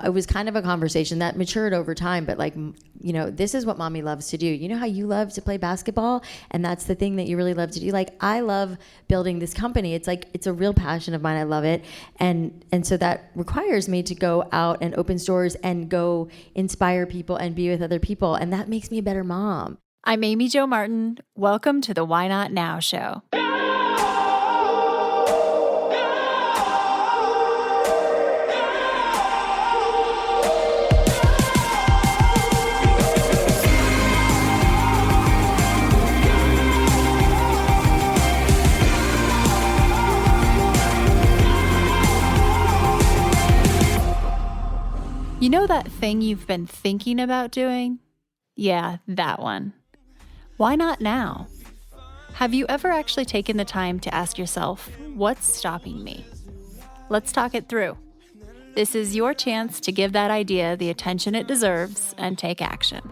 It was kind of a conversation that matured over time, but like, this is what mommy loves to do. You know how you love to play basketball and that's the thing that you really love to do? Like, I love building this company. It's like, it's a real passion of mine. I love it. And so that requires me to go out and open stores and go inspire people and be with other people. And that makes me a better mom. I'm Amy Jo Martin. Welcome to the Why Not Now show. You know that thing you've been thinking about doing? Yeah, that one. Why not now? Have you ever actually taken the time to ask yourself, what's stopping me? Let's talk it through. This is your chance to give that idea the attention it deserves and take action.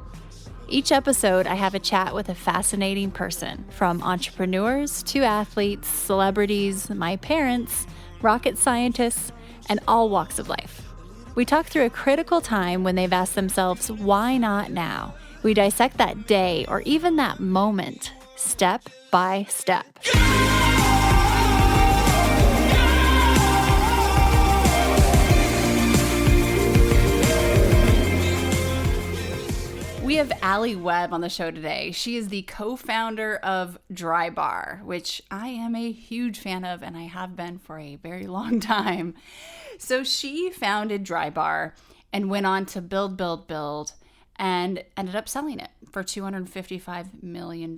Each episode, I have a chat with a fascinating person, from entrepreneurs to athletes, celebrities, my parents, rocket scientists, and all walks of life. We talk through a critical time when they've asked themselves, why not now? We dissect that day or even that moment, step by step. We have Alli Webb on the show today. She is the co-founder of Drybar, which I am a huge fan of, and I have been for a very long time. So she founded Drybar and went on to build, and ended up selling it for $255 million.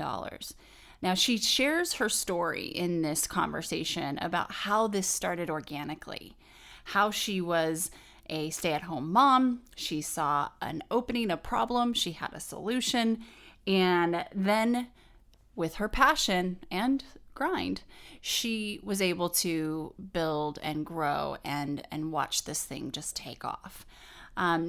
Now, she shares her story in this conversation about how this started organically, how she was a stay-at-home mom. She saw an opening, a problem, she had a solution, and then with her passion and grind, she was able to build and grow and watch this thing just take off.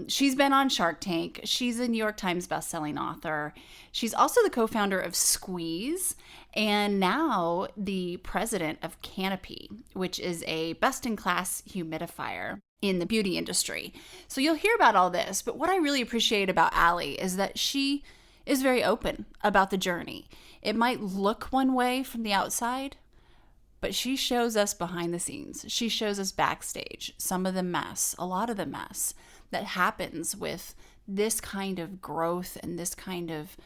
She's been on Shark Tank. She's a New York Times bestselling author. She's also the co-founder of Squeeze and now the president of Canopy, which is a best-in-class humidifier in the beauty industry. So you'll hear about all this, but what I really appreciate about Alli is that she is very open about the journey. It might look one way from the outside, but she shows us behind the scenes. She shows us backstage, some of the mess, a lot of the mess that happens with this kind of growth and this kind of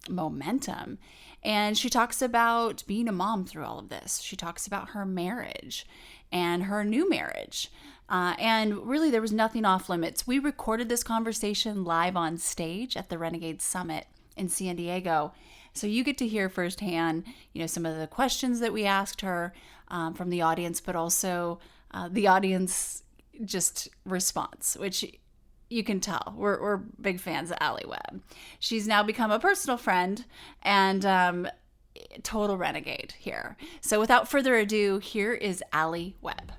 momentum. And she talks about being a mom through all of this. She talks about her marriage and her new marriage. And really, there was nothing off limits. We recorded this conversation live on stage at the Renegade Summit in San Diego. So you get to hear firsthand, some of the questions that we asked her from the audience, but also the audience just response, which you can tell. We're big fans of Alli Webb. She's now become a personal friend and total renegade here. So without further ado, here is Alli Webb.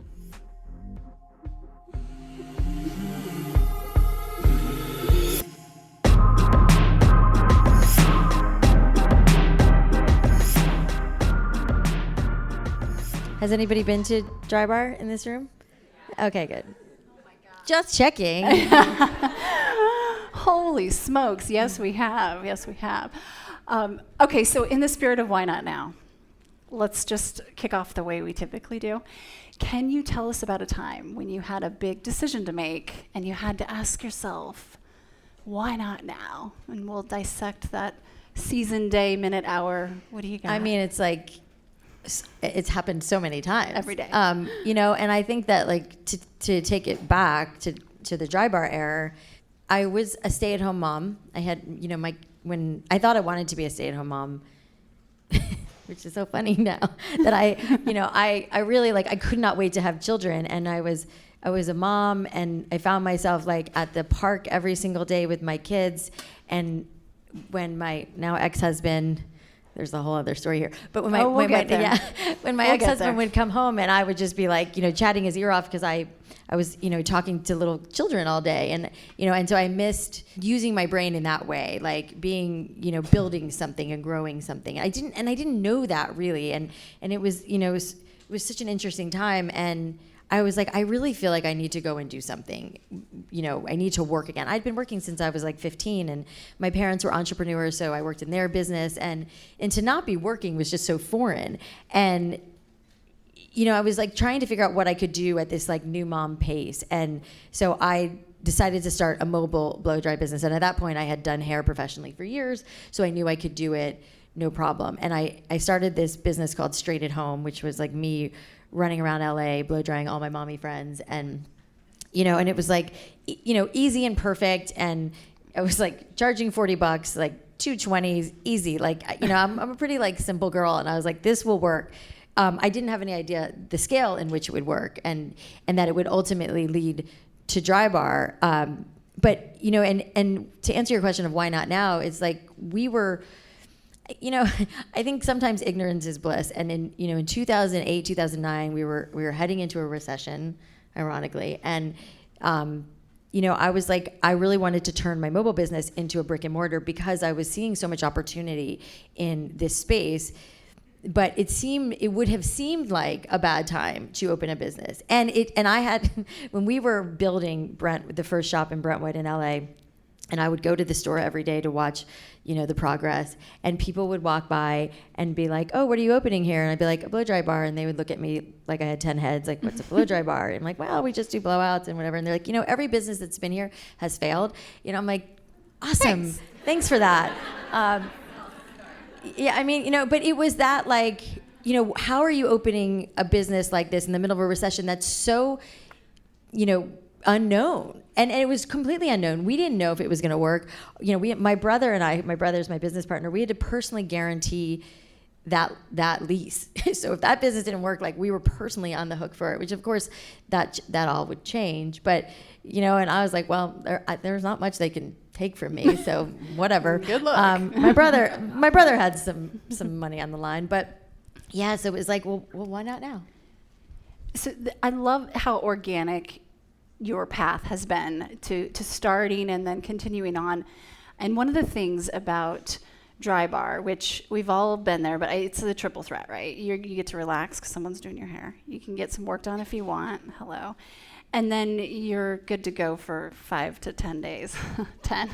Has anybody been to Drybar in this room? Okay, good. Just checking. Holy smokes. Yes, we have. Okay, so in the spirit of why not now, let's just kick off the way we typically do. Can you tell us about a time when you had a big decision to make and you had to ask yourself, why not now? And we'll dissect that season, day, minute, hour. What do you got? I mean, it's like, it's happened so many times. Every day. And I think that like to take it back to the Drybar era, I was a stay-at-home mom. I had, when I thought I wanted to be a stay-at-home mom, which is so funny now that I really I could not wait to have children. And I was a mom and I found myself at the park every single day with my kids. And when my now ex-husband, there's a whole other story here. But when my ex-husband would come home and I would just be chatting his ear off because I was, talking to little children all day. And so I missed using my brain in that way, being, building something and growing something. I didn't know that really. And it was, it was such an interesting time. And I was like, I really feel like I need to go and do something. I need to work again. I'd been working since I was like 15, and my parents were entrepreneurs, so I worked in their business, and to not be working was just so foreign. And I was like trying to figure out what I could do at this like new mom pace. And so I decided to start a mobile blow dry business. And at that point I had done hair professionally for years, so I knew I could do it no problem. And I started this business called Straight at Home, which was like me running around LA, blow drying all my mommy friends. And, and it was like, easy and perfect. And I was like charging $40, like $220, easy. Like, I'm a pretty like simple girl. And I was like, this will work. I didn't have any idea the scale in which it would work, and that it would ultimately lead to Drybar. But and to answer your question of why not now, it's like we were, I think sometimes ignorance is bliss. And in 2008, 2009, we were heading into a recession, ironically, and I was like, I really wanted to turn my mobile business into a brick and mortar because I was seeing so much opportunity in this space. But it would have seemed like a bad time to open a business. And I had, when we were building the first shop in Brentwood in LA, and I would go to the store every day to watch, the progress, and people would walk by and be like, oh, what are you opening here? And I'd be like, a blow dry bar. And they would look at me like I had 10 heads, like, what's a blow dry bar? And I'm like, well, we just do blowouts and whatever. And they're like, every business that's been here has failed. I'm like, awesome. Thanks for that. Yeah, I mean, but it was that like, how are you opening a business like this in the middle of a recession that's so, unknown? And it was completely unknown. We didn't know if it was going to work. My brother and I, my brother's my business partner, we had to personally guarantee that lease. So if that business didn't work, like we were personally on the hook for it, which of course that all would change. But, and I was like, well, there's not much they can take from me, so whatever. Good luck. My brother had some money on the line, but yeah, so it was like, well, why not now? So I love how organic your path has been to starting and then continuing on. And one of the things about Drybar, which we've all been there, but it's the triple threat, right? You get to relax because someone's doing your hair. You can get some work done if you want. Hello. And then you're good to go for 5 to 10 days. 10,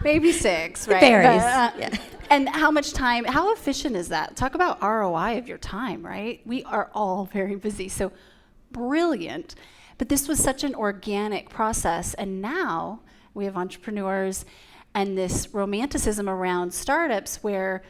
maybe 6, right? It varies. Yeah. And how efficient is that? Talk about ROI of your time, right? We are all very busy, so brilliant. But this was such an organic process, and now we have entrepreneurs and this romanticism around startups where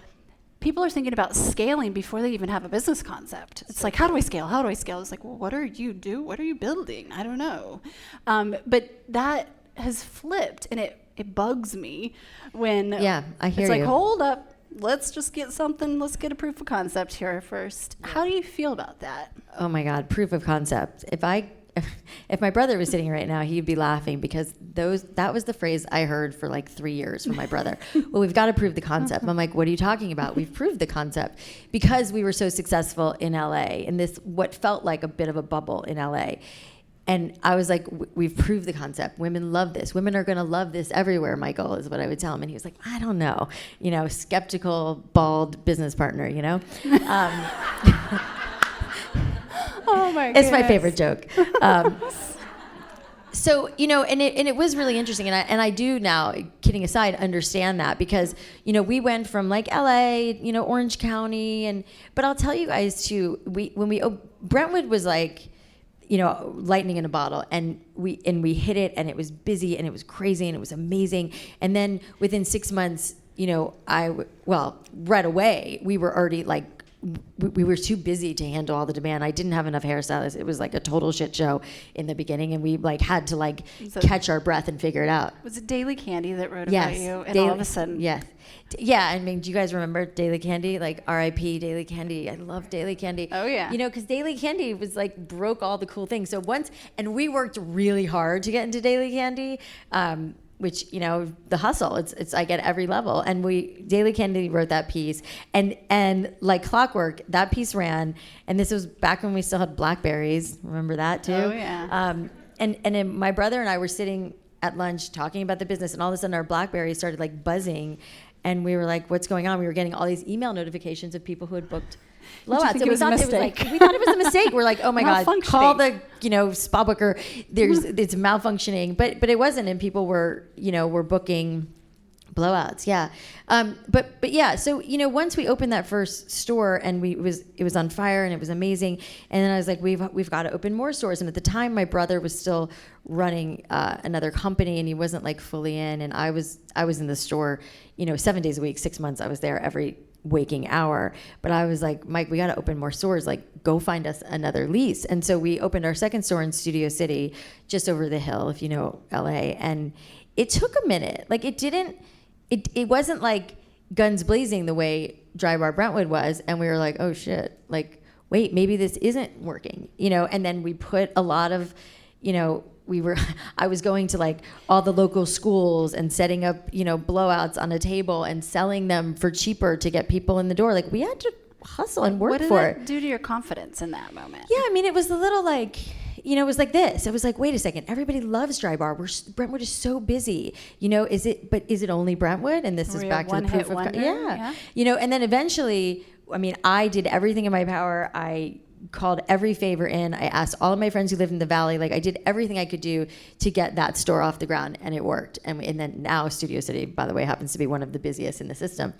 people are thinking about scaling before they even have a business concept. It's like, how do I scale? How do I scale? It's like, well, what are you building? I don't know. But that has flipped, and it bugs me when I hear it's like, you. hold up, let's just get something. Let's get a proof of concept here first. How do you feel about that? Oh my God, proof of concept. If my brother was sitting here right now, he'd be laughing because that was the phrase I heard for like 3 years from my brother. Well, we've got to prove the concept. I'm like, what are you talking about? We've proved the concept because we were so successful in LA in this, what felt like a bit of a bubble in LA. And I was like, we've proved the concept. Women love this. Women are going to love this everywhere, Michael, is what I would tell him. And he was like, I don't know. Skeptical, bald business partner, Oh my goodness. It's my favorite joke. So, and it was really interesting. And I do now, kidding aside, understand that because, we went from like LA, Orange County. But I'll tell you guys too, Brentwood was like, lightning in a bottle, and we hit it, and it was busy, and it was crazy, and it was amazing. And then within 6 months, right away, we were already like, we were too busy to handle all the demand. I didn't have enough hairstylists. It was like a total shit show in the beginning, and we like had to like catch our breath and figure it out. Was it Daily Candy that wrote about you? And all of a sudden, yes. Yeah, I mean, do you guys remember Daily Candy? Like R.I.P. Daily Candy. I love Daily Candy. Oh yeah. Because Daily Candy was like broke all the cool things. So and we worked really hard to get into Daily Candy. Which, the hustle, it's like at every level. And Daily Candy wrote that piece, and like clockwork, that piece ran. And this was back when we still had Blackberries. Remember that too? Oh yeah. And then my brother and I were sitting at lunch talking about the business, and all of a sudden our Blackberries started like buzzing, and we were like, what's going on? We were getting all these email notifications of people who had booked blowouts. think And it was a we mistake? thought it was a mistake. We're like, oh my God, call Malfunctioning. the, spa booker. It's malfunctioning, but it wasn't. And people were booking blowouts. Yeah. But yeah, so, once we opened that first store and it was on fire and it was amazing. And then I was like, we've got to open more stores. And at the time my brother was still running another company and he wasn't like fully in. And I was in the store, 7 days a week, 6 months. I was there every waking hour. But I was like, Mike, we got to open more stores. Like, go find us another lease. And so we opened our second store in Studio City, just over the hill, if you know LA. And it took a minute. Like, it wasn't like guns blazing the way Drybar Brentwood was. And we were like, oh shit, like, wait, maybe this isn't working, and then we put a lot of, I was going to like all the local schools and setting up, blowouts on a table and selling them for cheaper to get people in the door. Like, we had to hustle and work for it. What did that do to your confidence in that moment? Yeah, I mean, it was a little like, it was like this. It was like, wait a second, everybody loves Drybar. Brentwood is so busy. Is it only Brentwood? And this is back to the proof of wonder? Yeah. And then eventually, I mean, I did everything in my power. I called every favor in. I asked all of my friends who lived in the valley. Like, I did everything I could do to get that store off the ground, and it worked. And then now Studio City, by the way, happens to be one of the busiest in the system.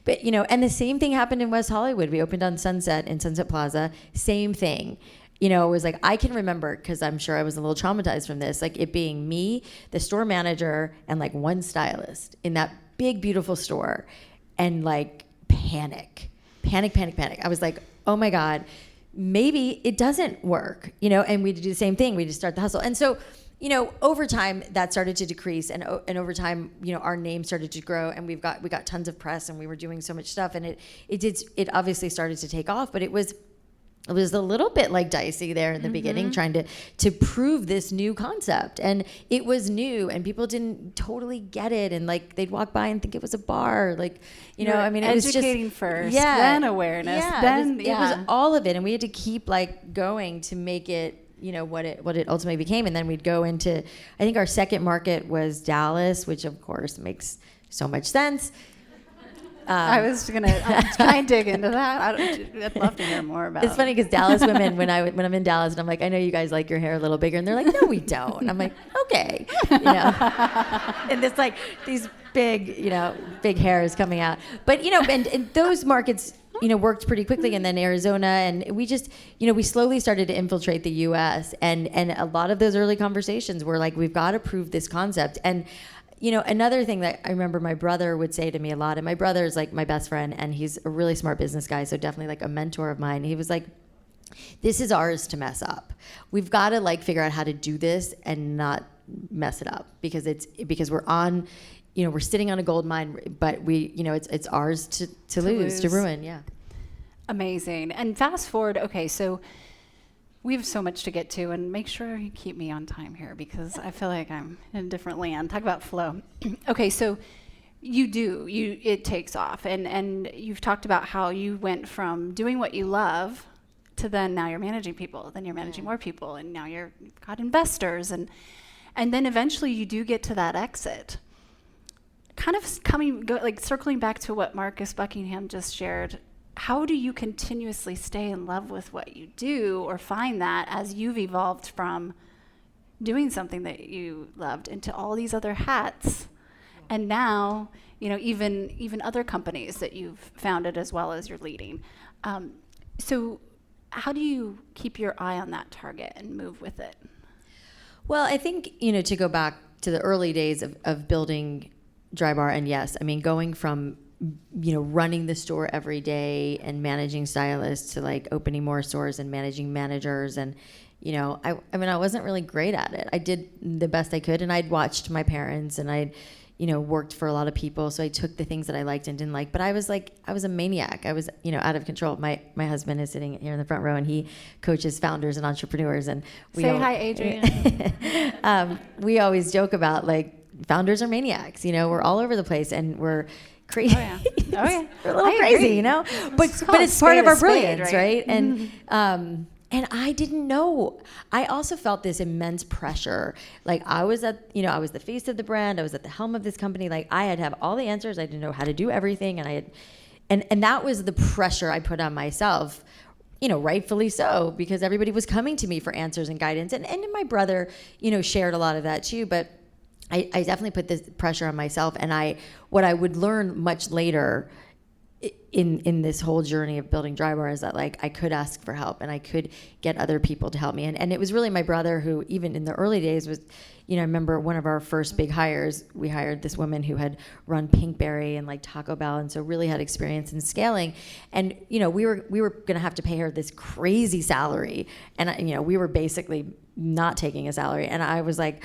But and the same thing happened in West Hollywood. We opened on Sunset in Sunset Plaza. Same thing. It was like, I can remember, because I'm sure I was a little traumatized from this, like it being me, the store manager, and like one stylist in that big, beautiful store, and like panic. I was like, oh my God, maybe it doesn't work, and we do the same thing. We just start the hustle. And so, over time that started to decrease, and over time, our name started to grow, and we got tons of press, and we were doing so much stuff, and it obviously started to take off, but it was a little bit like dicey there in the beginning, trying to prove this new concept. And it was new and people didn't totally get it. And like, they'd walk by and think it was a bar. Like, I mean, it was just educating first, then awareness, then it was all of it. And we had to keep like going to make it, what it ultimately became. And then we'd go into, I think our second market was Dallas, which of course makes so much sense. I was gonna try and dig into that. I'd love to hear more about. It's funny because Dallas women, when I'm in Dallas, and I'm like, I know you guys like your hair a little bigger, and they're like, no, we don't. I'm like, okay, and it's like these big, big hairs coming out. But and those markets, worked pretty quickly, and then Arizona, and we just, we slowly started to infiltrate the U.S. and a lot of those early conversations were like, we've got to prove this concept. And another thing that I remember my brother would say to me a lot, and my brother is like my best friend, and he's a really smart business guy, so definitely like a mentor of mine. He was like, this is ours to mess up. We've got to like figure out how to do this and not mess it up, because we're on, we're sitting on a gold mine, but it's ours to lose, to ruin. Yeah. Amazing. And fast forward. Okay. So we have so much to get to, and make sure you keep me on time here, because I feel like I'm in a different land. Talk about flow. Okay, so it takes off, and you've talked about how you went from doing what you love to then now you're managing people, then you're managing more people, and now you've got investors, and then eventually you do get to that exit. Kind of circling back to what Marcus Buckingham just shared. How do you continuously stay in love with what you do, or find that as you've evolved from doing something that you loved into all these other hats, and now, even other companies that you've founded as well as you're leading. So how do you keep your eye on that target and move with it? Well, I think, to go back to the early days of building Drybar, and yes, I mean, going from running the store every day and managing stylists to like opening more stores and managing managers. And, I wasn't really great at it. I did the best I could, and I'd watched my parents, and I'd, worked for a lot of people. So I took the things that I liked and didn't like, but I was a maniac. I was, out of control. My husband is sitting here in the front row, and he coaches founders and entrepreneurs. And hi, Adrian. We always joke about like, founders are maniacs, we're all over the place, and we're crazy. Oh yeah. We're a little crazy, but it's part of our brilliance, right? And and I didn't know. I also felt this immense pressure. Like, I was I was the face of the brand. I was at the helm of this company. Like, I had to have all the answers. I didn't know how to do everything, and And that was the pressure I put on myself, rightfully so, because everybody was coming to me for answers and guidance. And my brother, shared a lot of that too. But I definitely put this pressure on myself. And what I would learn much later in this whole journey of building Drybar is that like I could ask for help and I could get other people to help me. And it was really my brother who, even in the early days, was, I remember one of our first big hires, we hired this woman who had run Pinkberry and like Taco Bell, and so really had experience in scaling. And we were going to have to pay her this crazy salary, and we were basically not taking a salary. And I was like,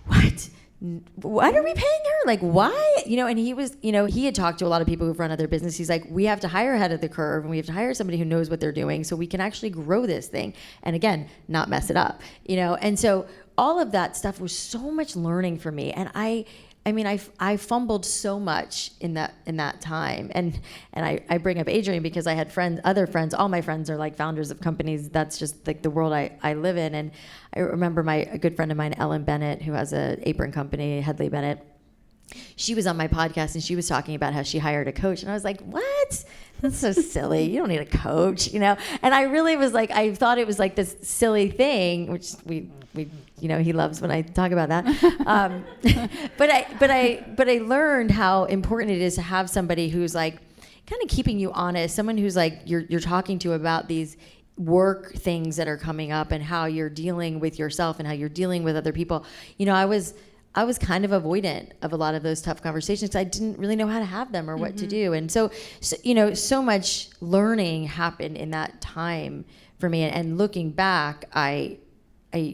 what are we paying her? Like, why? And he was, he had talked to a lot of people who've run other businesses. He's like, we have to hire ahead of the curve, and we have to hire somebody who knows what they're doing so we can actually grow this thing. And again, not mess it up, And so all of that stuff was so much learning for me. And I fumbled so much in that time. And I bring up Adrian because I had other friends, all my friends are like founders of companies. That's just like the world I live in. And I remember a good friend of mine, Ellen Bennett, who has an apron company, Headley Bennett. She was on my podcast and she was talking about how she hired a coach. And I was like, what? That's so silly. You don't need a coach, And I really was like, I thought it was like this silly thing, which we he loves when I talk about that. But I learned how important it is to have somebody who's like kind of keeping you honest, someone who's like you're talking to about these work things that are coming up and how you're dealing with yourself and how you're dealing with other people. I was kind of avoidant of a lot of those tough conversations because I didn't really know how to have them or what to do. And so so much learning happened in that time for me. And looking back, I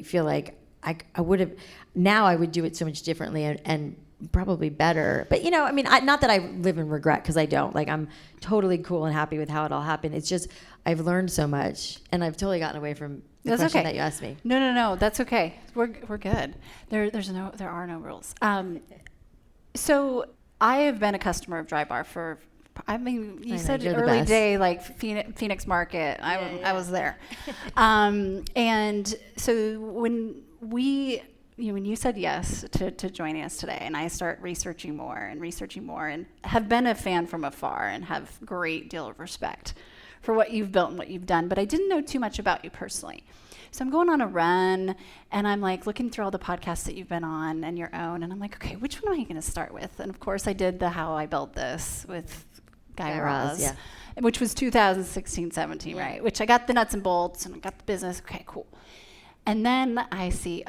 feel like I would have, now I would do it so much differently and probably better. But, not that I live in regret, because I don't. Like, I'm totally cool and happy with how it all happened. It's just I've learned so much, and I've totally gotten away from the question that you asked me. No, that's okay. We're good. There are no rules. So I have been a customer of Drybar for, you said early day, like Phoenix Market. I was there. And so when you said yes to joining us today, and I start researching more and have been a fan from afar and have a great deal of respect for what you've built and what you've done, but I didn't know too much about you personally. So I'm going on a run and I'm like looking through all the podcasts that you've been on and your own, and I'm like, okay, which one am I going to start with? And of course I did the How I Built This with Guy Raz, yeah. Which was 2016, 17, right? Which I got the nuts and bolts and I got the business. Okay, cool. And then I see,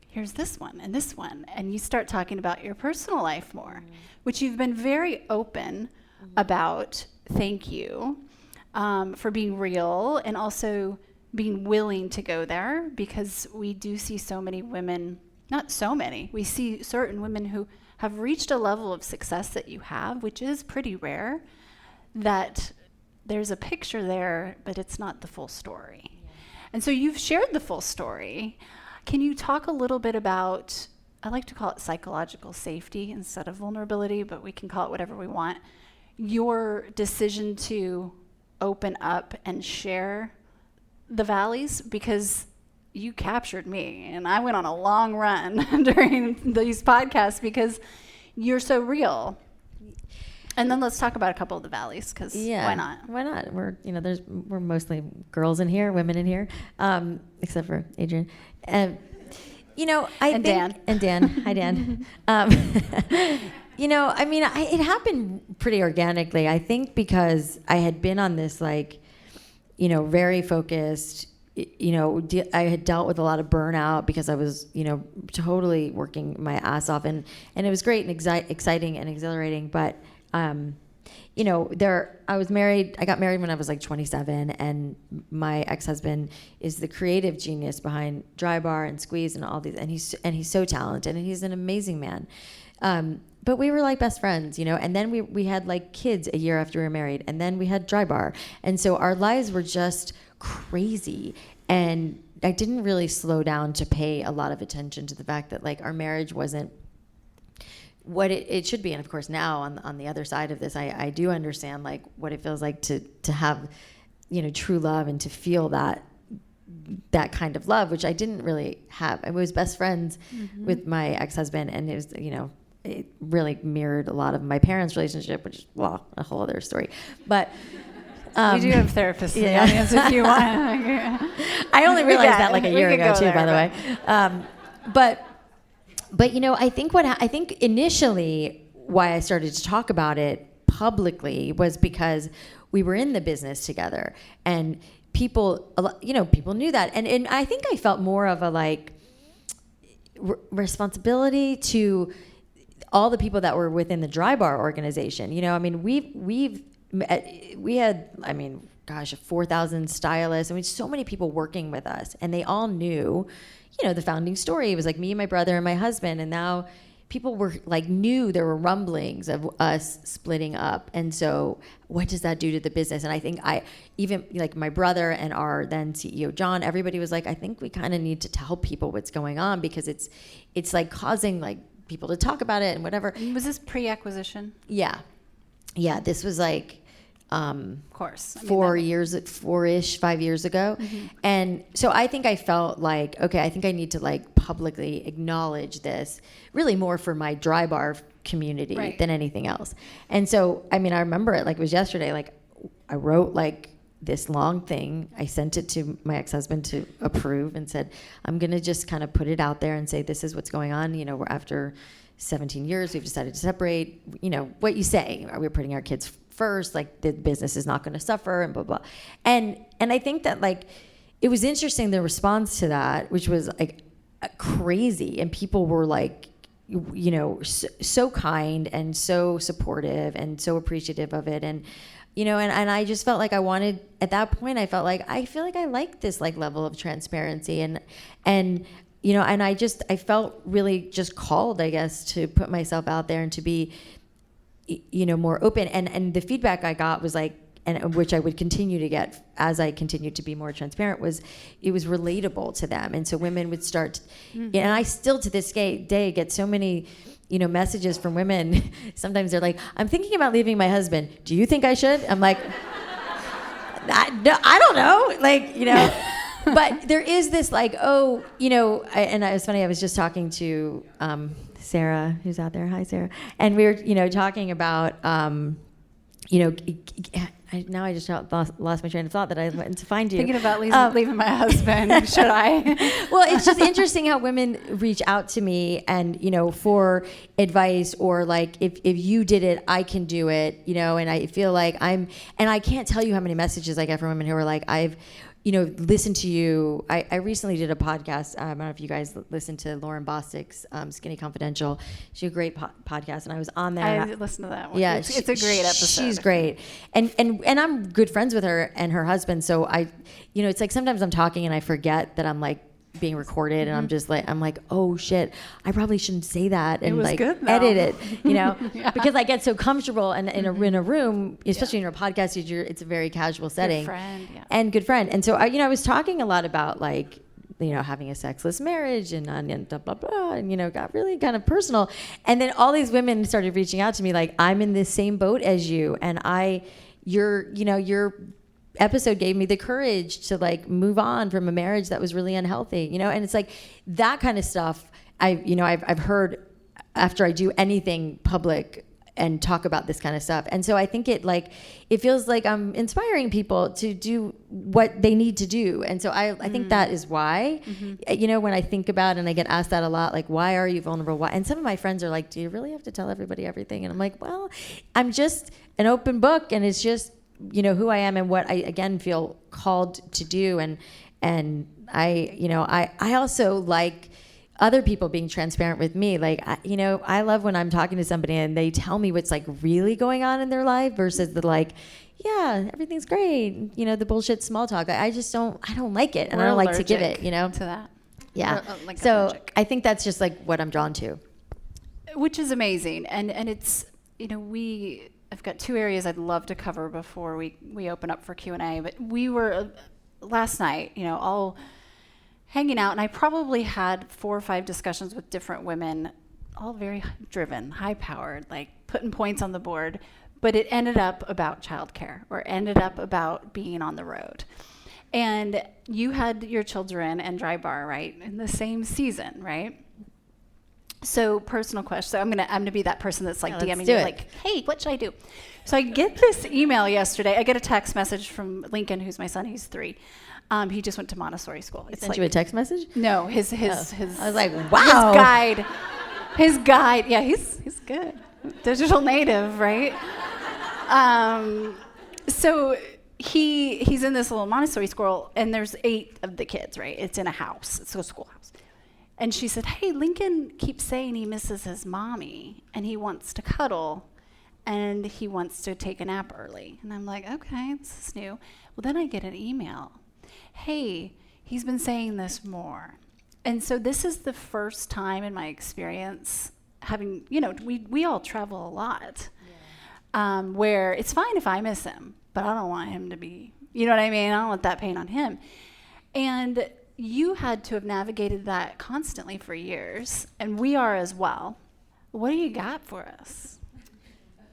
here's this one. And you start talking about your personal life more, which you've been very open about. Thank you for being real and also being willing to go there, because we do see so many women, not so many, we see certain women who have reached a level of success that you have, which is pretty rare, that there's a picture there, but it's not the full story. Yeah. And so you've shared the full story. Can you talk a little bit about, I like to call it psychological safety instead of vulnerability, but we can call it whatever we want, your decision to open up and share the valleys? Because you captured me and I went on a long run during these podcasts because you're so real. And then let's talk about a couple of the valleys, because why not? Why not? We're mostly girls in here, women in here, except for Adrian. Dan. Hi, Dan. It happened pretty organically. I think because I had been on this very focused. I had dealt with a lot of burnout because I was, totally working my ass off, and it was great and exciting and exhilarating. But, I was married. I got married when I was 27, and my ex-husband is the creative genius behind Drybar and Squeeze and all these, and he's so talented and he's an amazing man. But we were like best friends, and then we had kids a year after we were married, and then we had Drybar, and so our lives were just crazy. And I didn't really slow down to pay a lot of attention to the fact that our marriage wasn't what it should be. And of course now on the other side of this, I do understand what it feels like to have true love and to feel that kind of love, which I didn't really have. I was best friends with my ex-husband, and it was it really mirrored a lot of my parents' relationship, which is, well, a whole other story. But we do have therapists in the audience if you want. I only realized that like a year ago too, by the way. But you know, I think initially why I started to talk about it publicly was because we were in the business together, and people knew that, and I think I felt more of a like responsibility to all the people that were within the Drybar organization. You know, I mean, we had, I mean, gosh, 4,000 stylists. I mean, so many people working with us, and they all knew, you know, the founding story. It was like me and my brother and my husband, and now people were like, knew there were rumblings of us splitting up. And so what does that do to the business? And I think even like my brother and our then CEO, John, everybody was like, I think we kind of need to tell people what's going on, because it's like causing like people to talk about it and whatever. Was this pre-acquisition? Yeah. This was like, of course, 5 years ago. Mm-hmm. And so I think I felt like, okay, I think I need to like publicly acknowledge this, really more for my Drybar community than anything else. And so, I mean, I remember it like it was yesterday. Like I wrote like this long thing. I sent it to my ex-husband to approve and said, I'm going to just kind of put it out there and say, this is what's going on. You know, we're after 17 years, we've decided to separate. You know, what you say, we're putting our kids first, like the business is not going to suffer, and blah, blah. And I think that like, it was interesting, the response to that, which was like crazy. And people were like, you know, so kind and so supportive and so appreciative of it. And, you know, and I just felt like I wanted, at that point, I feel like I like this like level of transparency, and, you know, and I felt really just called, I guess, to put myself out there and to be, you know, more open. And the feedback I got was like, and which I would continue to get as I continued to be more transparent, was it was relatable to them. And so women would start, and I still to this day get so many, you know, messages from women. Sometimes they're like, I'm thinking about leaving my husband. Do you think I should? I'm like, I don't know. Like, you know, but there is this like, oh, you know, and it was funny. I was just talking to Sarah, who's out there. Hi, Sarah. And we were, you know, talking about, you know, now I just lost my train of thought that I went to find you. Thinking about leaving my husband. Should I? Well, it's just interesting how women reach out to me and, you know, for advice, or like, if you did it, I can do it, you know, and I feel like and I can't tell you how many messages I get from women who are like, I've, you know, listen to you. I recently did a podcast. I don't know if you guys listened to Lauren Bostic's Skinny Confidential. She had a great podcast, and I was on there. I listened to that one. Yeah, it's a great episode. She's great, and I'm good friends with her and her husband. So I, you know, it's like sometimes I'm talking and I forget that I'm like being recorded, and I'm just like, oh shit, I probably shouldn't say that, and like edit it, you know, because I get so comfortable and in a room, especially in a podcast, it's a very casual setting, good friend. And so I was talking a lot about like, you know, having a sexless marriage and blah, blah, blah, and, you know, got really kind of personal. And then all these women started reaching out to me like, I'm in this same boat as you, and your episode gave me the courage to like move on from a marriage that was really unhealthy, you know. And it's like that kind of stuff I've heard after I do anything public and talk about this kind of stuff. And so I think it feels like I'm inspiring people to do what they need to do. And so I think that is why, you know, when I think about, and I get asked that a lot, like, why are you vulnerable? Why? And some of my friends are like, do you really have to tell everybody everything? And I'm like, well, I'm just an open book, and it's just, you know, who I am and what I, again, feel called to do. And I also like other people being transparent with me. Like, I love when I'm talking to somebody and they tell me what's like really going on in their life versus the like, yeah, everything's great, you know, the bullshit small talk. I don't like it, and I don't like to give it, you know, to that. Yeah. So allergic. I think that's just like what I'm drawn to. Which is amazing. And it's, you know, I've got two areas I'd love to cover before we open up for Q&A. But we were last night, you know, all hanging out, and I probably had 4 or 5 discussions with different women, all very driven, high-powered, like putting points on the board. But it ended up about childcare, or ended up about being on the road. And you had your children and Drybar, right, in the same season, right? So personal question. So I'm gonna be that person that's like DMing do you it. like, hey, what should I do? So I get this email yesterday. I get a text message from Lincoln, who's my son. He's 3. He just went to Montessori school. It's Sent you a text message? No, his. I was like, wow. His guide. Yeah, he's good. Digital native, right? So he's in this little Montessori school, and there's 8 of the kids, right? It's in a house. It's a schoolhouse. And she said, hey, Lincoln keeps saying he misses his mommy, and he wants to cuddle, and he wants to take a nap early. And I'm like, okay, this is new. Well, then I get an email. Hey, he's been saying this more. And so this is the first time in my experience having, we all travel a lot, where it's fine if I miss him, but I don't want him to be, you know what I mean? I don't want that pain on him. And you had to have navigated that constantly for years, and we are as well. What do you got for us?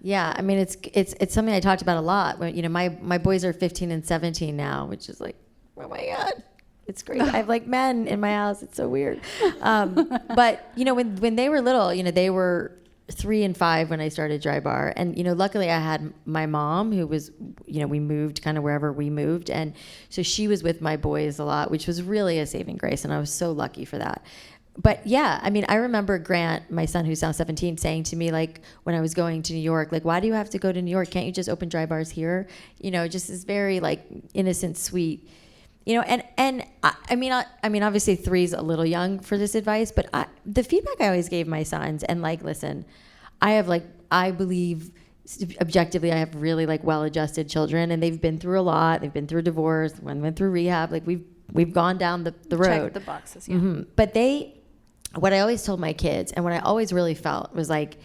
Yeah, I mean, it's something I talked about a lot. When, my boys are 15 and 17 now, which is like, oh my God, it's great. I have like men in my house. It's so weird. But when they were little, they were 3 and 5 when I started Drybar, and luckily I had my mom who was, we moved kind of wherever we moved, and so she was with my boys a lot, which was really a saving grace, and I was so lucky for that. But yeah, I mean, I remember Grant, my son who's now 17, saying to me, like, when I was going to New York, like, why do you have to go to New York? Can't you just open Drybars here? Just this very like innocent, sweet. And I mean, obviously 3's a little young for this advice, but the feedback I always gave my sons, and like, listen, I believe objectively I have really like well-adjusted children, and they've been through a lot. They've been through divorce, one went through rehab. Like we've gone down the road. Check the boxes, yeah. Mm-hmm. But what I always told my kids, and what I always really felt was like,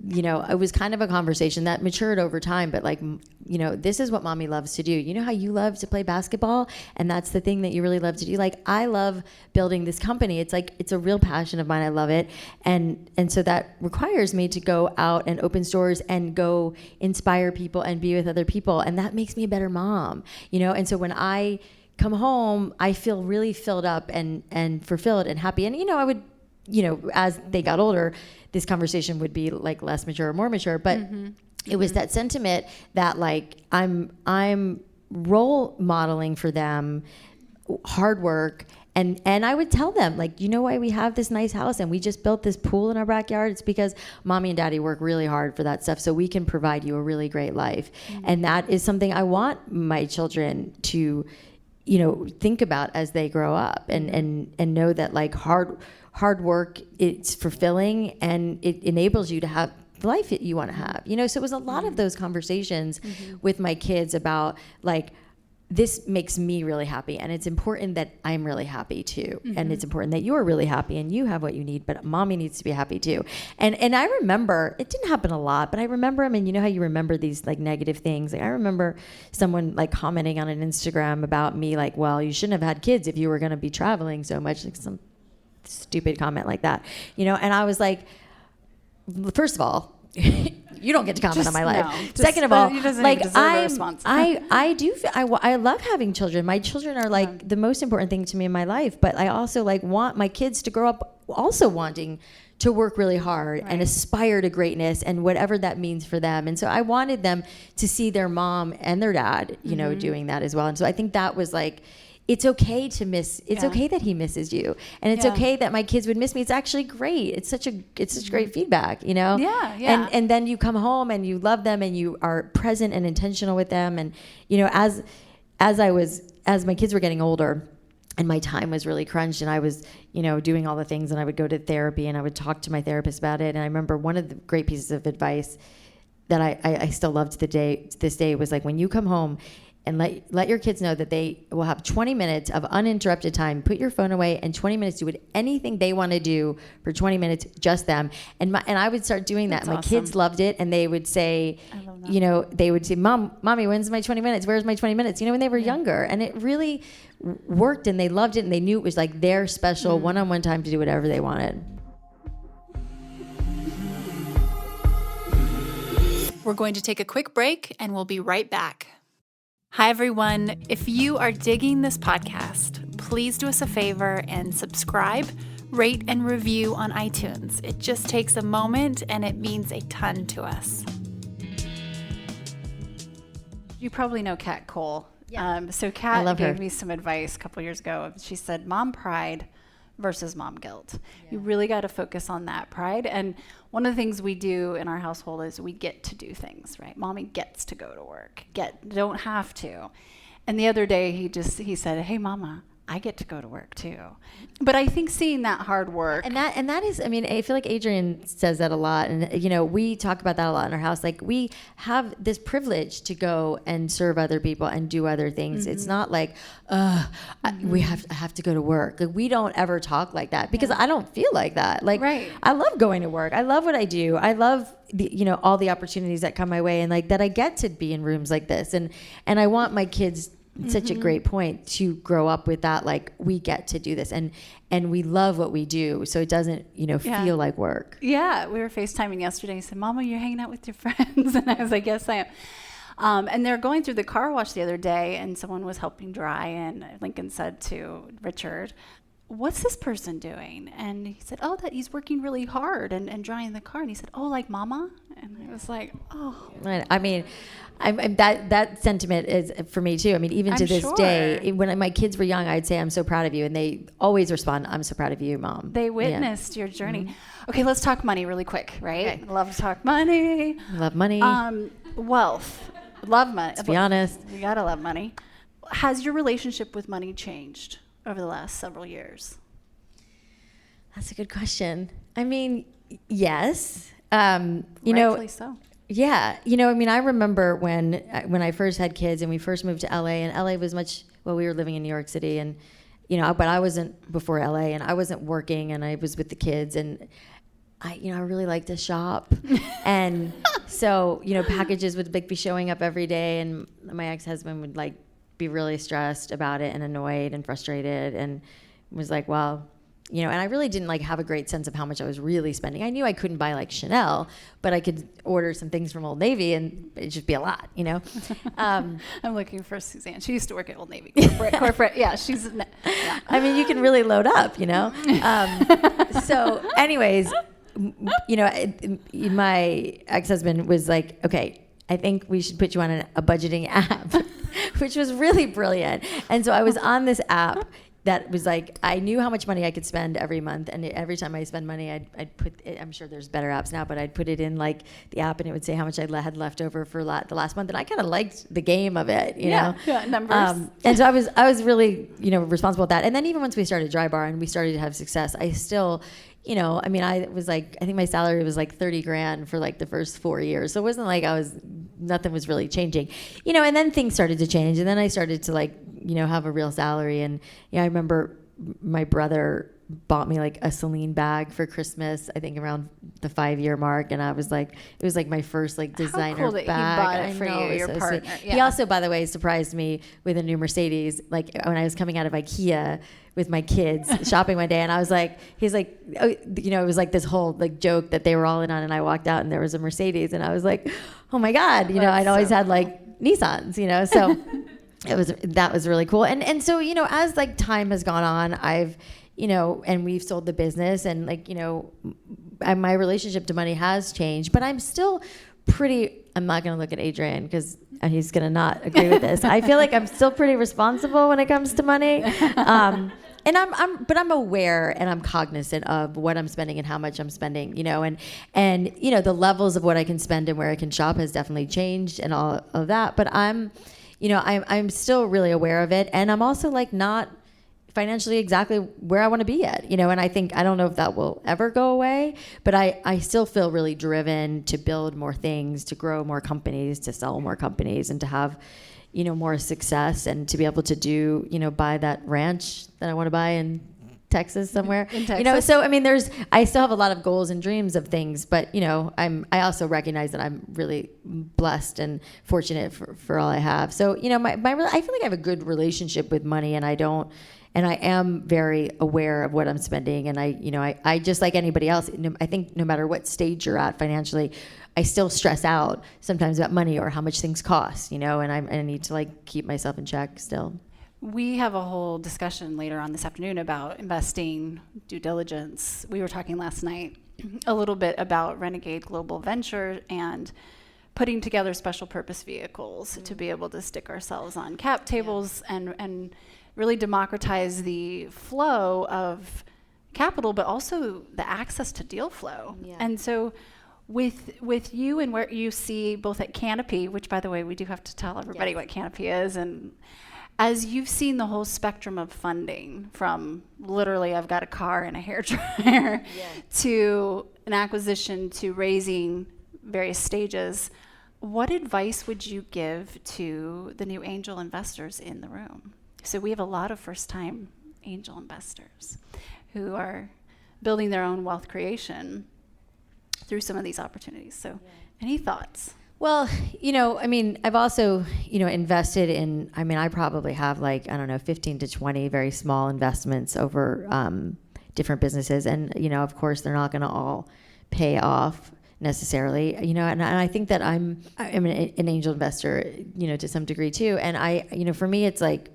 it was kind of a conversation that matured over time, but like, this is what mommy loves to do. You know how you love to play basketball, and that's the thing that you really love to do? Like, I love building this company. It's like, it's a real passion of mine. I love it. And so that requires me to go out and open stores and go inspire people and be with other people. And that makes me a better mom, And so when I come home, I feel really filled up and fulfilled and happy. And, I would, as they got older, this conversation would be like less mature or more mature, but it was that sentiment that like I'm role modeling for them hard work. And I would tell them, like, why we have this nice house and we just built this pool in our backyard? It's because mommy and daddy work really hard for that stuff, so we can provide you a really great life. And that is something I want my children to, think about as they grow up, and know that like hard work, it's fulfilling, and it enables you to have the life that you want to have. So it was a lot of those conversations with my kids about like, this makes me really happy, and it's important that I'm really happy too. And it's important that you're really happy and you have what you need, but mommy needs to be happy too. And I remember, it didn't happen a lot, but I remember, I mean, how you remember these like negative things. Like I remember someone like commenting on an Instagram about me, like, well, you shouldn't have had kids if you were going to be traveling so much, like some stupid comment like that, and I was like, first of all, you don't get to comment on my life. No, Second of all, like I love having children. My children are like the most important thing to me in my life, but I also like want my kids to grow up also wanting to work really hard and aspire to greatness and whatever that means for them. And so I wanted them to see their mom and their dad, doing that as well. And so I think that was like, it's okay to miss. It's okay that he misses you, and it's okay that my kids would miss me. It's actually great. It's such great feedback, Yeah, yeah. And then you come home and you love them and you are present and intentional with them. And as my kids were getting older, and my time was really crunched, and I was doing all the things, and I would go to therapy and I would talk to my therapist about it. And I remember one of the great pieces of advice that I still love to this day was like, when you come home, and let your kids know that they will have 20 minutes of uninterrupted time. Put your phone away and 20 minutes, do anything they want to do for 20 minutes, just them. And I would start doing that. That's my kids loved it, and they would say, they would say, Mommy, when's my 20 minutes? Where's my 20 minutes? When they were younger. And it really worked, and they loved it, and they knew it was like their special one-on-one time to do whatever they wanted. We're going to take a quick break, and we'll be right back. Hi, everyone. If you are digging this podcast, please do us a favor and subscribe, rate and review on iTunes. It just takes a moment and it means a ton to us. You probably know Kat Cole. Yeah. So I Kat love gave her. me some advice a couple years ago. She said, mom pride versus mom guilt. You really got to focus on that pride. And one of the things we do in our household is we get to do things, right? Mommy gets to go to work. Don't have to. And the other day he said, hey, mama, I get to go to work too. But I think seeing that hard work. And that is, I mean, I feel like Adrienne says that a lot. And, you know, we talk about that a lot in our house. Like, we have this privilege to go and serve other people and do other things. Mm-hmm. It's not like, I have to go to work. Like, we don't ever talk like that because I don't feel like that. Like, right. I love going to work. I love what I do. I love all the opportunities that come my way, and like that I get to be in rooms like this. And I want my kids, such a great point, to grow up with that, like, we get to do this and we love what we do, so it doesn't feel like work. Yeah, we were FaceTiming yesterday. He said, Mama, you're hanging out with your friends? And I was like, yes, I am. And they're going through the car wash the other day, and someone was helping dry, and Lincoln said to Richard, what's this person doing? And he said, that he's working really hard and drying the car. And he said, like mama? And I was like, I mean, that sentiment is for me too. I mean, even to this day, when my kids were young, I'd say, I'm so proud of you. And they always respond, I'm so proud of you, Mom. They witnessed your journey. Mm-hmm. Okay, let's talk money really quick, right? Okay. Love to talk money. Love money. Wealth. Love money. Let's be honest. You gotta love money. Has your relationship with money changed over the last several years? That's a good question. I mean, yes. Rightfully so. Yeah. I mean, I remember when I first had kids and we first moved to LA, and LA was we were living in New York City, and, but I wasn't before LA, and I wasn't working, and I was with the kids, and I really like to shop. And so, packages would be showing up every day, and my ex-husband would be really stressed about it and annoyed and frustrated, and was like, well, and I really didn't have a great sense of how much I was really spending. I knew I couldn't buy Chanel, but I could order some things from Old Navy and it'd just be a lot, I'm looking for Suzanne. She used to work at Old Navy corporate. Yeah, she's. Yeah. I mean, you can really load up, So, anyways, my ex-husband was like, okay, I think we should put you on a budgeting app, which was really brilliant. And so I was on this app that was I knew how much money I could spend every month, and every time I spend money, I'd put it, I'm sure there's better apps now, but I'd put it in the app, and it would say how much I had left over for the last month, and I kind of liked the game of it, know. Yeah, numbers. And so I was really responsible with that. And then even once we started Drybar and we started to have success, I still. I mean, I think my salary was $30,000 for the first 4 years. So it wasn't nothing was really changing, and then things started to change. And then I started to have a real salary. And I remember my brother bought me a Celine bag for Christmas, I think around the 5-year mark. And I was it was my first designer How cool that bag. He bought it for you, your partner. Yeah. He also, by the way, surprised me with a new Mercedes, when I was coming out of IKEA with my kids shopping one day, and I was he's it was this whole joke that they were all in on, and I walked out and there was a Mercedes, and I was oh my God, I'd always had Nissans, so that was really cool. And so, as time has gone on, I've, and we've sold the business, and my relationship to money has changed, but I'm still I'm not going to look at Adrian because he's going to not agree with this. I feel I'm still pretty responsible when it comes to money. And I'm aware and I'm cognizant of what I'm spending and how much I'm spending, and the levels of what I can spend and where I can shop has definitely changed and all of that. But I'm I'm still really aware of it, and I'm also not financially exactly where I want to be at, and I don't know if that will ever go away, but I still feel really driven to build more things, to grow more companies, to sell more companies, and to have more success, and to be able to do, buy that ranch that I want to buy in Texas somewhere. In Texas. So I mean, I still have a lot of goals and dreams of things, but I also recognize that I'm really blessed and fortunate for all I have. So I feel I have a good relationship with money, and I am very aware of what I'm spending, and I just like anybody else. I think no matter what stage you're at financially, I still stress out sometimes about money or how much things cost, and I need to keep myself in check still. We have a whole discussion later on this afternoon about investing, due diligence. We were talking last night a little bit about Renegade Global Venture and putting together special purpose vehicles to be able to stick ourselves on cap tables and really democratize the flow of capital, but also the access to deal flow. Yeah. And so with you and where you see both at Canopy, which by the way, we do have to tell everybody what Canopy is, and as you've seen the whole spectrum of funding from literally I've got a car and a hairdryer to an acquisition to raising various stages, what advice would you give to the new angel investors in the room? So we have a lot of first-time angel investors who are building their own wealth creation through some of these opportunities. So any thoughts? Well, I've also, invested in, I probably have 15 to 20 very small investments over different businesses. And, of course, they're not going to all pay off necessarily, and I think that I'm an angel investor, to some degree too. And for me, it's like,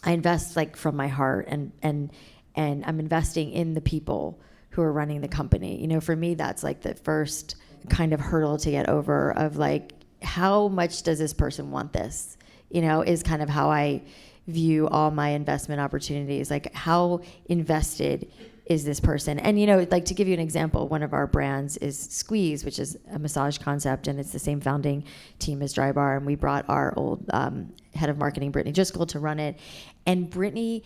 I invest from my heart and I'm investing in the people who are running the company. For me, that's the first kind of hurdle to get over of how much does this person want this, is kind of how I view all my investment opportunities. How invested is this person? And, to give you an example, one of our brands is Squeeze, which is a massage concept, and it's the same founding team as Drybar. And we brought our old head of marketing, Brittany Driscoll, to run it. And Brittany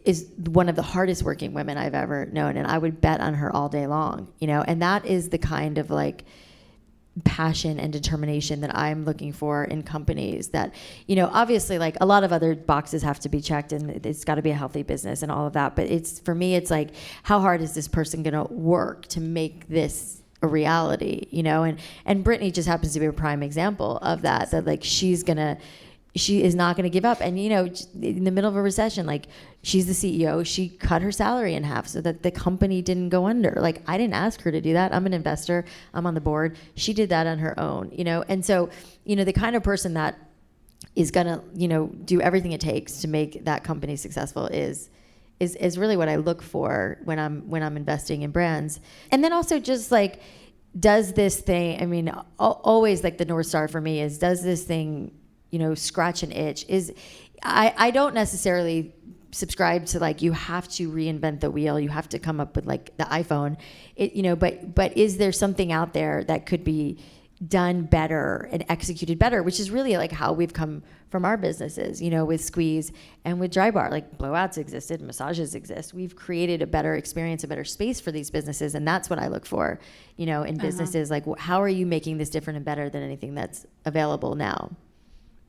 is one of the hardest working women I've ever known, and I would bet on her all day long, and that is the kind of passion and determination that I'm looking for in companies that, obviously a lot of other boxes have to be checked and it's got to be a healthy business and all of that. But for me, it's how hard is this person going to work to make this a reality, and Brittany just happens to be a prime example of that she is not going to give up. And, in the middle of a recession, she's the CEO, she cut her salary in half so that the company didn't go under. I didn't ask her to do that. I'm an investor. I'm on the board. She did that on her own, And so, the kind of person that is going to, do everything it takes to make that company successful is really what I look for when I'm investing in brands. And then also just does this thing, always the North Star for me is, does this thing, scratch an itch? I don't necessarily subscribe to you have to reinvent the wheel, you have to come up with the iPhone, but is there something out there that could be done better and executed better, which is really how we've come from our businesses, with Squeeze and with Drybar. Blowouts existed, massages exist. We've created a better experience, a better space for these businesses, and that's what I look for, in businesses. How are you making this different and better than anything that's available now?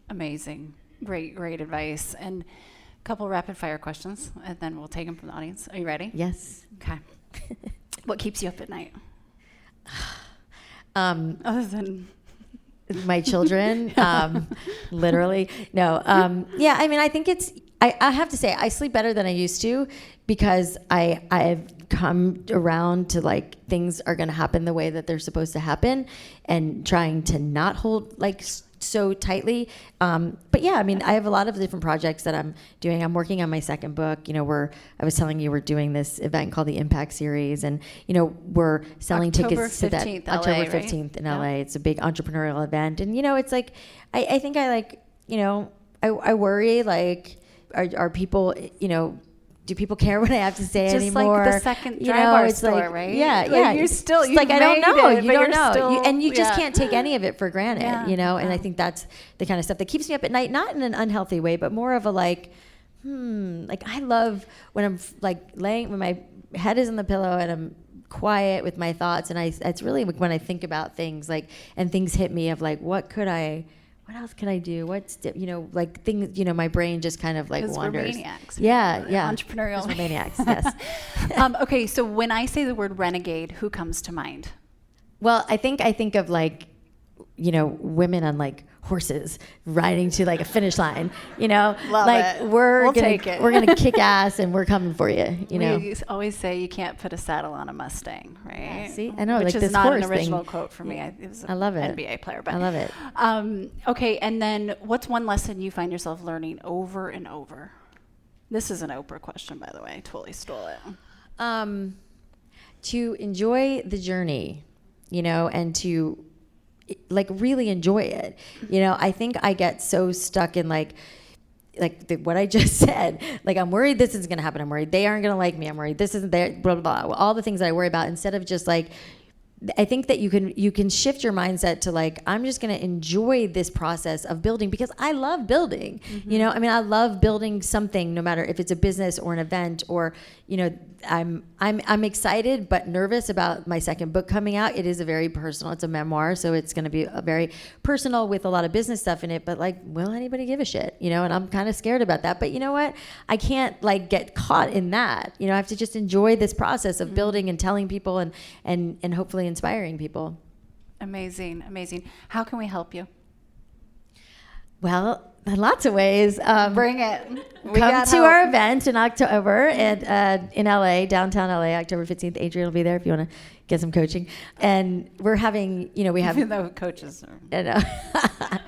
Amazing. Great advice. And a couple rapid fire questions, and then we'll take them from the audience. Are you ready? Yes. Okay. What keeps you up at night? Other than my children, literally. No. I think I have to say I sleep better than I used to because I've come around to things are going to happen the way that they're supposed to happen and trying to not hold so tightly. But yeah, I have a lot of different projects that I'm doing. I'm working on my second book. I was telling you we're doing this event called the Impact Series, and we're selling tickets to that October 15th in LA. It's a big entrepreneurial event, and it's I think I worry are people do people care what I have to say just anymore? Just the second Drybar store, right? Yeah. You're still, I don't know. You don't know. Still, and you just can't take any of it for granted, And I think that's the kind of stuff that keeps me up at night, not in an unhealthy way, but more of a I love when I'm when my head is on the pillow and I'm quiet with my thoughts. And it's really when I think about things and things hit me of what else can I do? What's things? My brain just kind of wanders. We're maniacs. Yeah. Entrepreneurial. We're maniacs. Yes. Okay, so when I say the word renegade, who comes to mind? Well, I think of women on horses riding to like a finish line, you know, Love like it. we're We'll gonna kick ass and we're coming for you, you know. We always say you can't put a saddle on a Mustang, right? Yeah, see, I know, Which like is this not an horse original thing. quote for me. It was I love it. NBA player, but I love it. Okay, and then what's one lesson you find yourself learning over and over? This is an Oprah question, by the way. I totally stole it. To enjoy the journey, you know, and to like really enjoy it. You know, I think I get so stuck in what I just said. Like, I'm worried this is going to happen. I'm worried they aren't going to like me. I'm worried this isn't there, blah, blah, blah. All the things that I worry about, instead of just like, I think that you can shift your mindset to like, I'm just going to enjoy this process of building, because I love building. You know, I mean, I love building something, no matter if it's a business or an event, or, you know, I'm excited but nervous about my second book coming out. It is a very personal, it's a memoir, so it's going to be a very personal with a lot of business stuff in it, but like, will anybody give a shit? You know, and I'm kind of scared about that. But you know what? I can't like get caught in that. You know, I have to just enjoy this process of building and telling people and hopefully inspiring people. Amazing. How can we help you? Well, in lots of ways. Bring it. Come to our event in October in LA, downtown LA, October 15th. Adrian will be there if you want to get some coaching. And we're having, you know, we have... Even though coaches are... I know.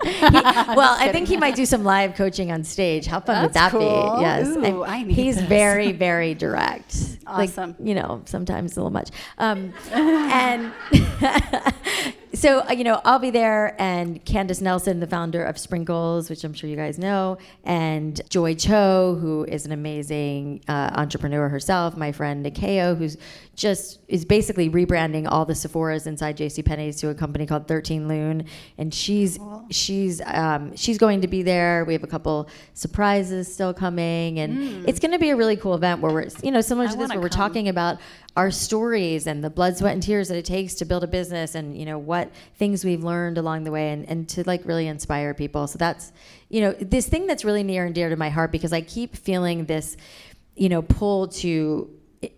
I think he might do some live coaching on stage. How fun would that cool. be? Yes. Ooh, I need He's this. very, very direct. Awesome. Like, you know, sometimes a little much. And... So, you know, I'll be there, and Candace Nelson, the founder of Sprinkles, which I'm sure you guys know, and Joy Cho, who is an amazing entrepreneur herself, my friend Nikeo, who's is basically rebranding all the Sephoras inside JCPenney's to a company called 13 Loon, and she's going to be there. We have a couple surprises still coming, and it's going to be a really cool event where we're, you know, similar to this, where we're talking about our stories and the blood, sweat, and tears that it takes to build a business, and, you know, what things we've learned along the way, and to like really inspire people. So that's, you know, this thing that's really near and dear to my heart, because I keep feeling this, you know, pull to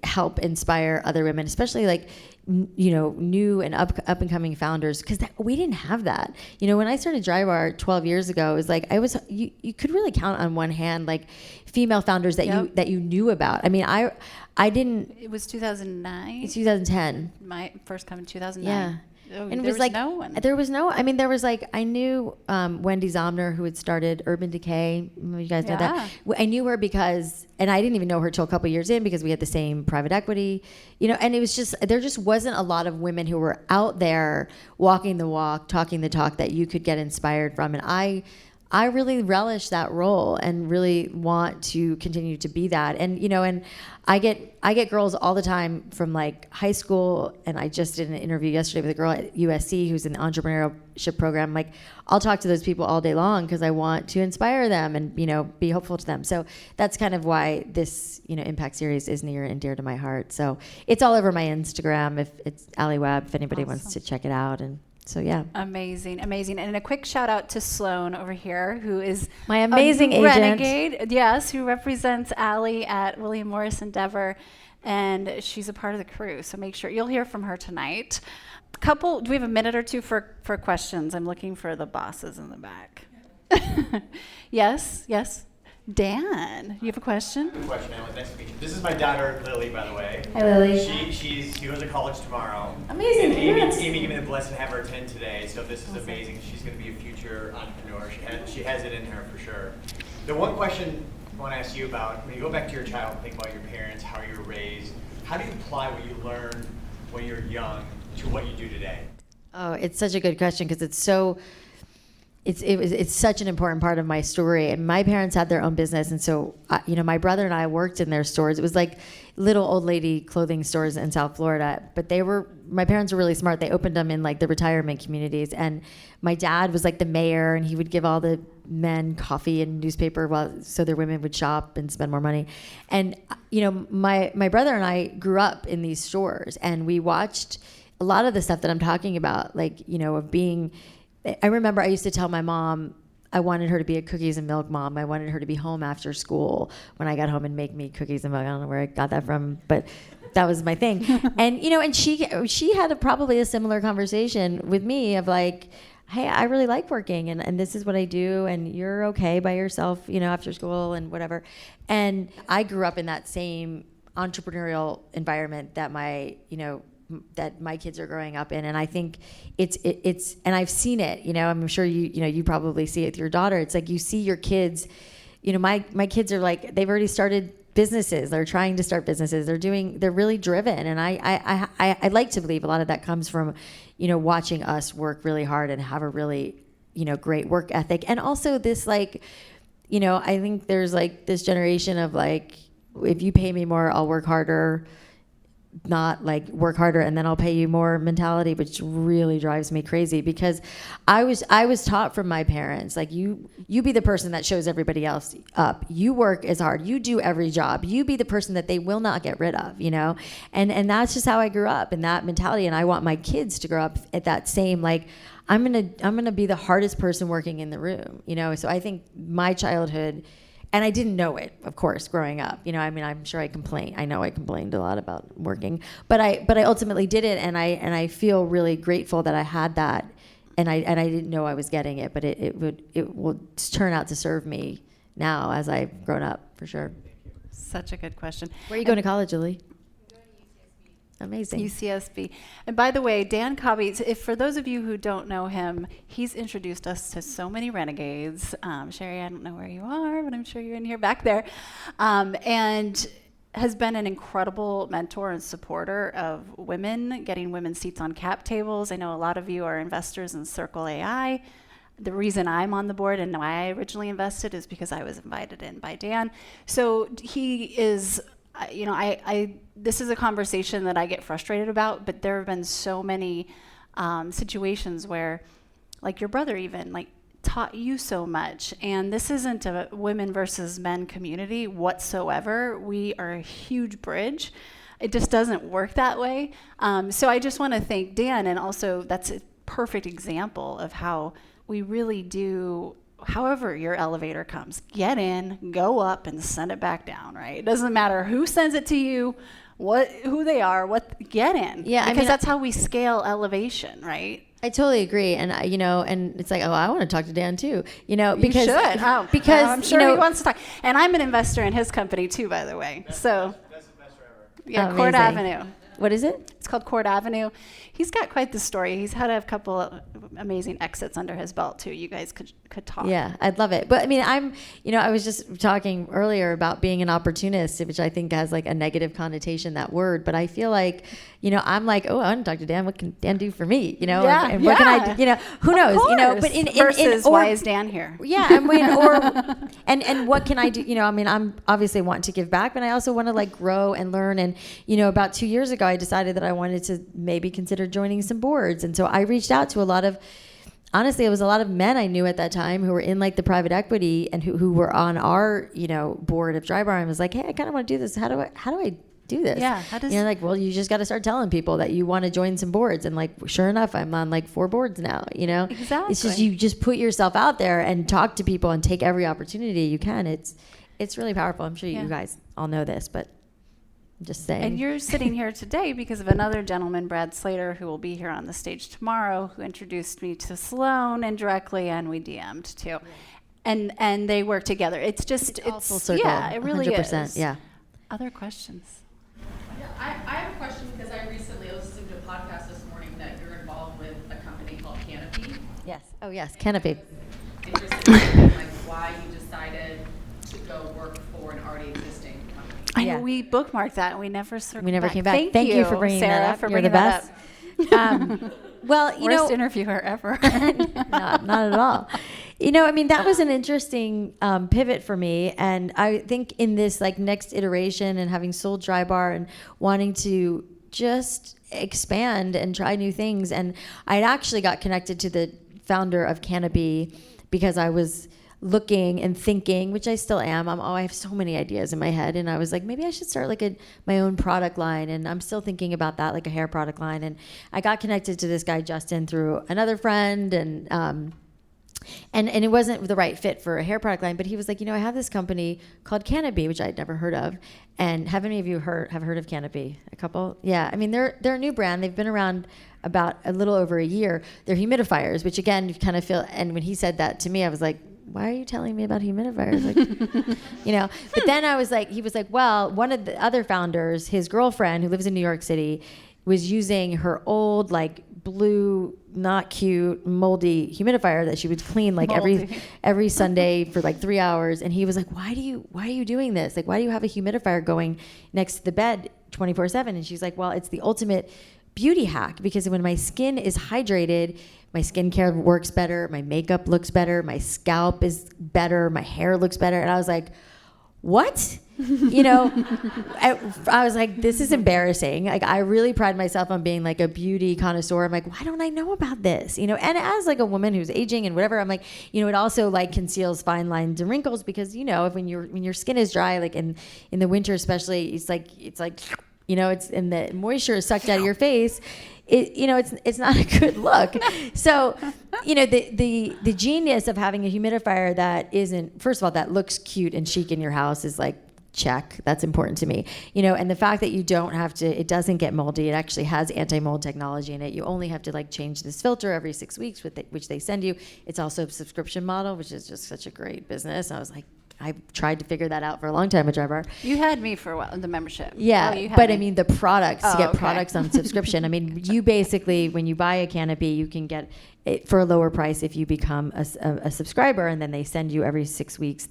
help inspire other women, especially like, you know, new and up and coming founders, because we didn't have that. You know, when I started Drybar 12 years ago, it was like you could really count on one hand like female founders that you knew about. I mean, I didn't. It was 2009. It's 2010. My first come in 2009. Yeah. Oh, And it there was like no one. there was no. I mean, there was like, I knew Wendy Zomner, who had started Urban Decay. You guys know that. I knew her because, and I didn't even know her till a couple years in, because we had the same private equity, you know. And it was just, there just wasn't a lot of women who were out there walking the walk, talking the talk, that you could get inspired from. And I really relish that role and really want to continue to be that. And, you know, and I get girls all the time from like high school, and I just did an interview yesterday with a girl at USC who's in the entrepreneurship program. Like, I'll talk to those people all day long because I want to inspire them and, you know, be hopeful to them. So that's kind of why this, you know, Impact series is near and dear to my heart. So it's all over my Instagram. If it's Alli Webb, if anybody wants to check it out. And so, yeah. Amazing. And a quick shout out to Sloan over here, who is my amazing agent. Renegade, yes, who represents Alli at William Morris Endeavor, and she's a part of the crew. So make sure you'll hear from her tonight. Do we have a minute or two for questions? I'm looking for the bosses in the back. Yes. Dan, you have a question? Good question, Alan. Nice to meet you. This is my daughter, Lily, by the way. Hi, Lily. She goes to college tomorrow. Amazing. And Congrats. Amy gave me the blessing to have her attend today, so this is amazing. She's going to be a future entrepreneur. She has it in her for sure. The one question I want to ask you about, when you go back to your childhood, think about your parents, how you were raised, how do you apply what you learned when you were young to what you do today? Oh, it's such a good question, because it's such an important part of my story. And my parents had their own business, and so you know, my brother and I worked in their stores. It was like little old lady clothing stores in South Florida, but my parents were really smart. They opened them in like the retirement communities, and my dad was like the mayor, and he would give all the men coffee and newspaper so their women would shop and spend more money. And you know, my brother and I grew up in these stores, and we watched a lot of the stuff that I'm talking about, like, you know, of being. I remember I used to tell my mom I wanted her to be a cookies and milk mom. I wanted her to be home after school when I got home and make me cookies and milk. I don't know where I got that from, but that was my thing. And, you know, and she had probably a similar conversation with me of like, hey, I really like working and this is what I do and you're okay by yourself, after school and whatever. And I grew up in that same entrepreneurial environment that my kids are growing up in. And I think it's and I've seen it, I'm sure you probably see it with your daughter. It's like you see your kids, my kids are like, they've already started businesses. They're trying to start businesses. They're really driven. And I like to believe a lot of that comes from, watching us work really hard and have a really, great work ethic. And also this I think there's like this generation of like, if you pay me more, I'll work harder, not like work harder and then I'll pay you more mentality, which really drives me crazy because I was taught from my parents, like you be the person that shows everybody else up. You work as hard. You do every job. You be the person that they will not get rid of, and that's just how I grew up in that mentality. And I want my kids to grow up at that same, like, I'm going to be the hardest person working in the room, So I think my childhood, and I didn't know it, of course, growing up. I'm sure I complained. I know I complained a lot about working, but I ultimately did it, and I feel really grateful that I had that, and I didn't know I was getting it, but it will turn out to serve me now as I've grown up, for sure. Such a good question. Where are you going to college, Alli? Amazing. UCSB. And by the way, Dan Cobby, if for those of you who don't know him, he's introduced us to so many renegades. Sherry, I don't know where you are, but I'm sure you're in here back there. And has been an incredible mentor and supporter of women, getting women seats on cap tables. I know a lot of you are investors in Circle AI. The reason I'm on the board and why I originally invested is because I was invited in by Dan. So he is... this is a conversation that I get frustrated about, but there have been so many situations where, like your brother even, like taught you so much. And this isn't a women versus men community whatsoever. We are a huge bridge. It just doesn't work that way. So I just want to thank Dan, and also that's a perfect example of how we really do. However your elevator comes, get in, go up, and send it back down, right? It doesn't matter who sends it to you, who they are, get in. Yeah, because that's how we scale elevation, right? I totally agree, and and it's like, oh, I want to talk to Dan too, because you should. Oh, because I'm sure he wants to talk. And I'm an investor in his company too, by the way. Best investor ever. Yeah, oh, Court amazing. Avenue. What is it? It's called Court Avenue. He's got quite the story. He's had a couple of amazing exits under his belt too. You guys could talk. Yeah, I'd love it. But I mean, I was just talking earlier about being an opportunist, which I think has like a negative connotation, that word. But I feel like, I'm like, oh, I want to talk to Dan. What can Dan do for me? Yeah, and what can I do? Who knows? But versus why is Dan here? Yeah, I mean, and what can I do? I'm obviously wanting to give back, but I also want to like grow and learn. And about 2 years ago, I decided that I wanted to maybe consider joining some boards, and so I reached out to honestly, it was a lot of men I knew at that time who were in like the private equity and who were on our board of Drybar, and was like, hey, I kind of want to do this. How do I do this? Yeah, how does well, you just got to start telling people that you want to join some boards, and like sure enough, I'm on like 4 boards now. Exactly. It's just you just put yourself out there and talk to people and take every opportunity you can. It's really powerful. I'm sure you guys all know this, but I'm just saying. And you're sitting here today because of another gentleman, Brad Slater, who will be here on the stage tomorrow, who introduced me to Sloan indirectly, and we DM'd too. And they work together. It's all full circle. Yeah, it really 100%, is. Yeah. Other questions? Yeah, I have a question because I recently listened to a podcast this morning that you're involved with a company called Canopy. Yes. Oh, yes. Canopy. Interested in like why you decided to go work for an already existing company. I know we bookmarked that and we never circled We never back. came back. Thank you for bringing Sarah, that up. for You're bringing the best. that up. Well, Worst interviewer ever. not at all. That was an interesting pivot for me. And I think in this like next iteration and having sold Drybar and wanting to just expand and try new things. And I actually got connected to the founder of Canopy because I was looking and thinking, which I still am. I have so many ideas in my head, and I was like, maybe I should start like my own product line. And I'm still thinking about that, like a hair product line. And I got connected to this guy Justin through another friend, and And it wasn't the right fit for a hair product line, but he was like, I have this company called Canopy, which I'd never heard of. And have any of you have heard of Canopy? A couple? Yeah. I mean, they're a new brand. They've been around about a little over a year. They're humidifiers, which again, you kind of feel, and when he said that to me, I was like, why are you telling me about humidifiers? Like, but then he was like, well, one of the other founders, his girlfriend who lives in New York City, was using her old, like, blue, not cute, moldy humidifier that she would clean like every Sunday for like 3 hours. And he was like, why are you doing this? Like, why do you have a humidifier going next to the bed 24/7? And she's like, well, it's the ultimate beauty hack, because when my skin is hydrated, my skincare works better, my makeup looks better, my scalp is better, my hair looks better. And I was like, what? I was like, this is embarrassing. Like, I really pride myself on being like a beauty connoisseur. I'm like, why don't I know about this? And as like a woman who's aging and whatever, I'm like, it also like conceals fine lines and wrinkles, because if when your skin is dry, like in the winter especially, it's like it's and the moisture is sucked out of your face. It's not a good look. So, the genius of having a humidifier that isn't, first of all, that looks cute and chic in your house is like, check. That's important to me. And the fact that you don't have to, it doesn't get moldy. It actually has anti-mold technology in it. You only have to like change this filter every 6 weeks, which they send you. It's also a subscription model, which is just such a great business. I was like, I tried to figure that out for a long time at Drybar. You had me for a while, the membership. Yeah, but I mean the products, to get products on subscription. I mean, you basically, when you buy a Canopy, you can get it for a lower price if you become a subscriber, and then they send you every 6 weeks.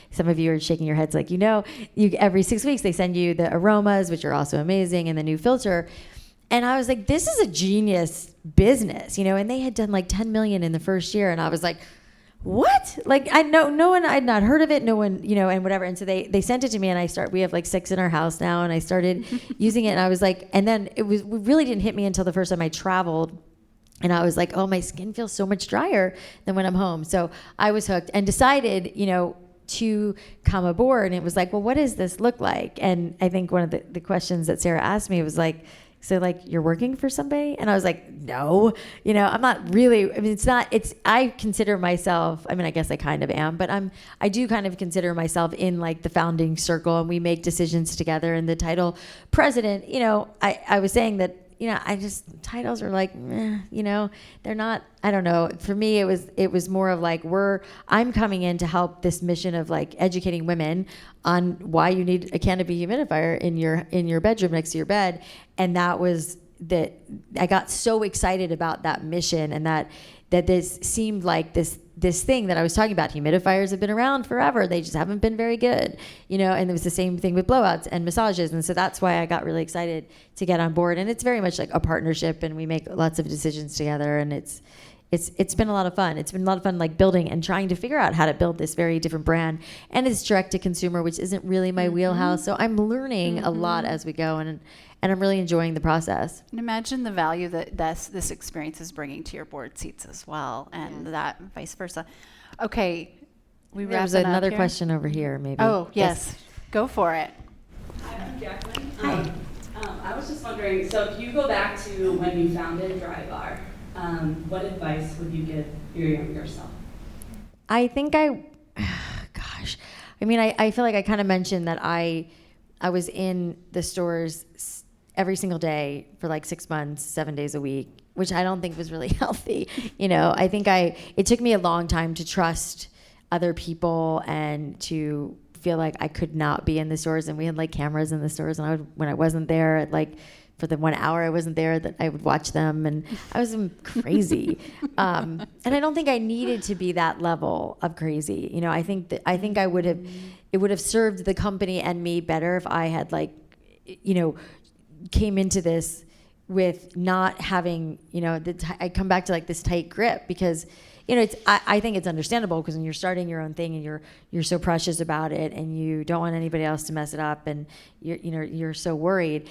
Some of you are shaking your heads like, every 6 weeks they send you the aromas, which are also amazing, and the new filter. And I was like, this is a genius business, and they had done like 10 million in the first year, and I was like, what? Like, no one, I'd not heard of it. No one, and whatever. And so they sent it to me, and we have like 6 in our house now. And I started using it, and I was like, and then it really didn't hit me until the first time I traveled. And I was like, oh, my skin feels so much drier than when I'm home. So I was hooked and decided, to come aboard. And it was like, well, what does this look like? And I think one of the questions that Sarah asked me was like, so like, you're working for somebody? And I was like, no, I'm not really, I consider myself, I guess I kind of am, but I do kind of consider myself in like the founding circle, and we make decisions together. And the title president, I was saying that, titles are like, they're not, I don't know. For me, it was more of like, I'm coming in to help this mission of like educating women on why you need a Canopy humidifier in your bedroom next to your bed. And that was that I got so excited about that mission, and that this seemed like this thing that I was talking about. Humidifiers have been around forever. They just haven't been very good, and it was the same thing with blowouts and massages. And so that's why I got really excited to get on board. And it's very much like a partnership, and we make lots of decisions together. And it's been a lot of fun. It's been a lot of fun, like building and trying to figure out how to build this very different brand. And it's direct to consumer, which isn't really my wheelhouse. So I'm learning a lot as we go, and I'm really enjoying the process. And imagine the value that this experience is bringing to your board seats as well, and that vice versa. Okay, There's another question over here, maybe. Oh, yes. Go for it. Hi, I'm Jacqueline. Hi. I was just wondering, so if you go back to when you founded Drybar, what advice would you give your younger self? I think I feel like I kind of mentioned that I was in the stores every single day for like 6 months, 7 days a week, which I don't think was really healthy. I think it took me a long time to trust other people and to feel like I could not be in the stores. And we had like cameras in the stores, and when I wasn't there, for the 1 hour I wasn't there, that I would watch them, and I was crazy. And I don't think I needed to be that level of crazy. I think it would have served the company and me better if I had came into this with not having, I come back to like this tight grip, because, I think it's understandable, because when you're starting your own thing and you're so precious about it, and you don't want anybody else to mess it up, and you're so worried.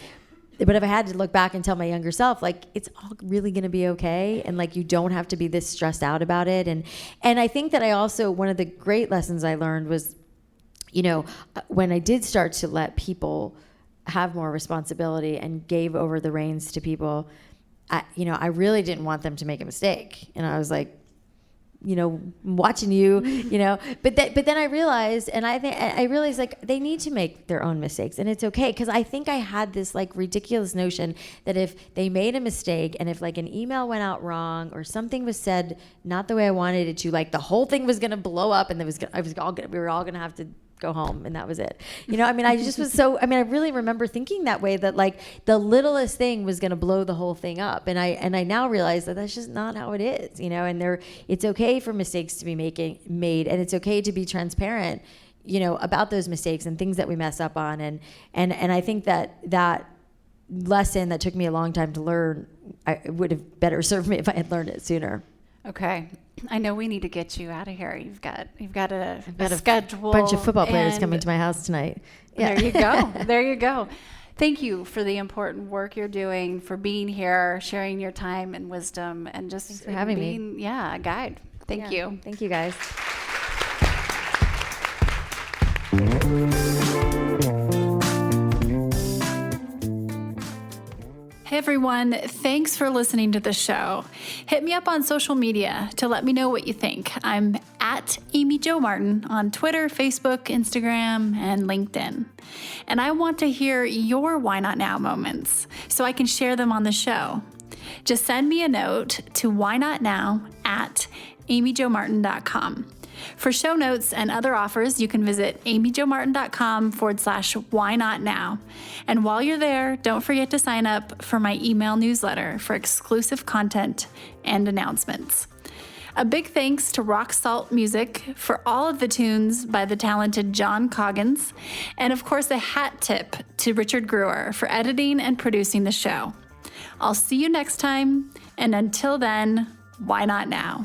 But if I had to look back and tell my younger self, like, it's all really going to be okay, and like, you don't have to be this stressed out about it. And I think that one of the great lessons I learned was, when I did start to let people have more responsibility and gave over the reins to people, I really didn't want them to make a mistake. And I was like, watching you, but then I realized, and I realized like they need to make their own mistakes, and it's okay. Cause I think I had this like ridiculous notion that if they made a mistake and if like an email went out wrong or something was said not the way I wanted it to, like the whole thing was going to blow up and we were all going to have to go home and that was it. I just was I really remember thinking that way, that like the littlest thing was going to blow the whole thing up. And I now realize that that's just not how it is, and it's okay for mistakes to be made, and it's okay to be transparent, about those mistakes and things that we mess up on. And I think that lesson that took me a long time to learn, it would have better served me if I had learned it sooner. Okay. I know we need to get you out of here. You've got a schedule. Bunch of football players coming to my house tonight. Yeah. There you go. There you go. Thank you for the important work you're doing, for being here, sharing your time and wisdom, and just Thanks for having me. Yeah, a guide. Thank you. Thank you, guys. Hey everyone, thanks for listening to the show. Hit me up on social media to let me know what you think. I'm at Amy Jo Martin on Twitter, Facebook, Instagram, and LinkedIn. And I want to hear your Why Not Now moments so I can share them on the show. Just send me a note to whynotnow@amyjomartin.com. For show notes and other offers, you can visit amyjomartin.com/whynotnow. And while you're there, don't forget to sign up for my email newsletter for exclusive content and announcements. A big thanks to Rock Salt Music for all of the tunes by the talented John Coggins. And of course, a hat tip to Richard Brewer for editing and producing the show. I'll see you next time. And until then, why not now?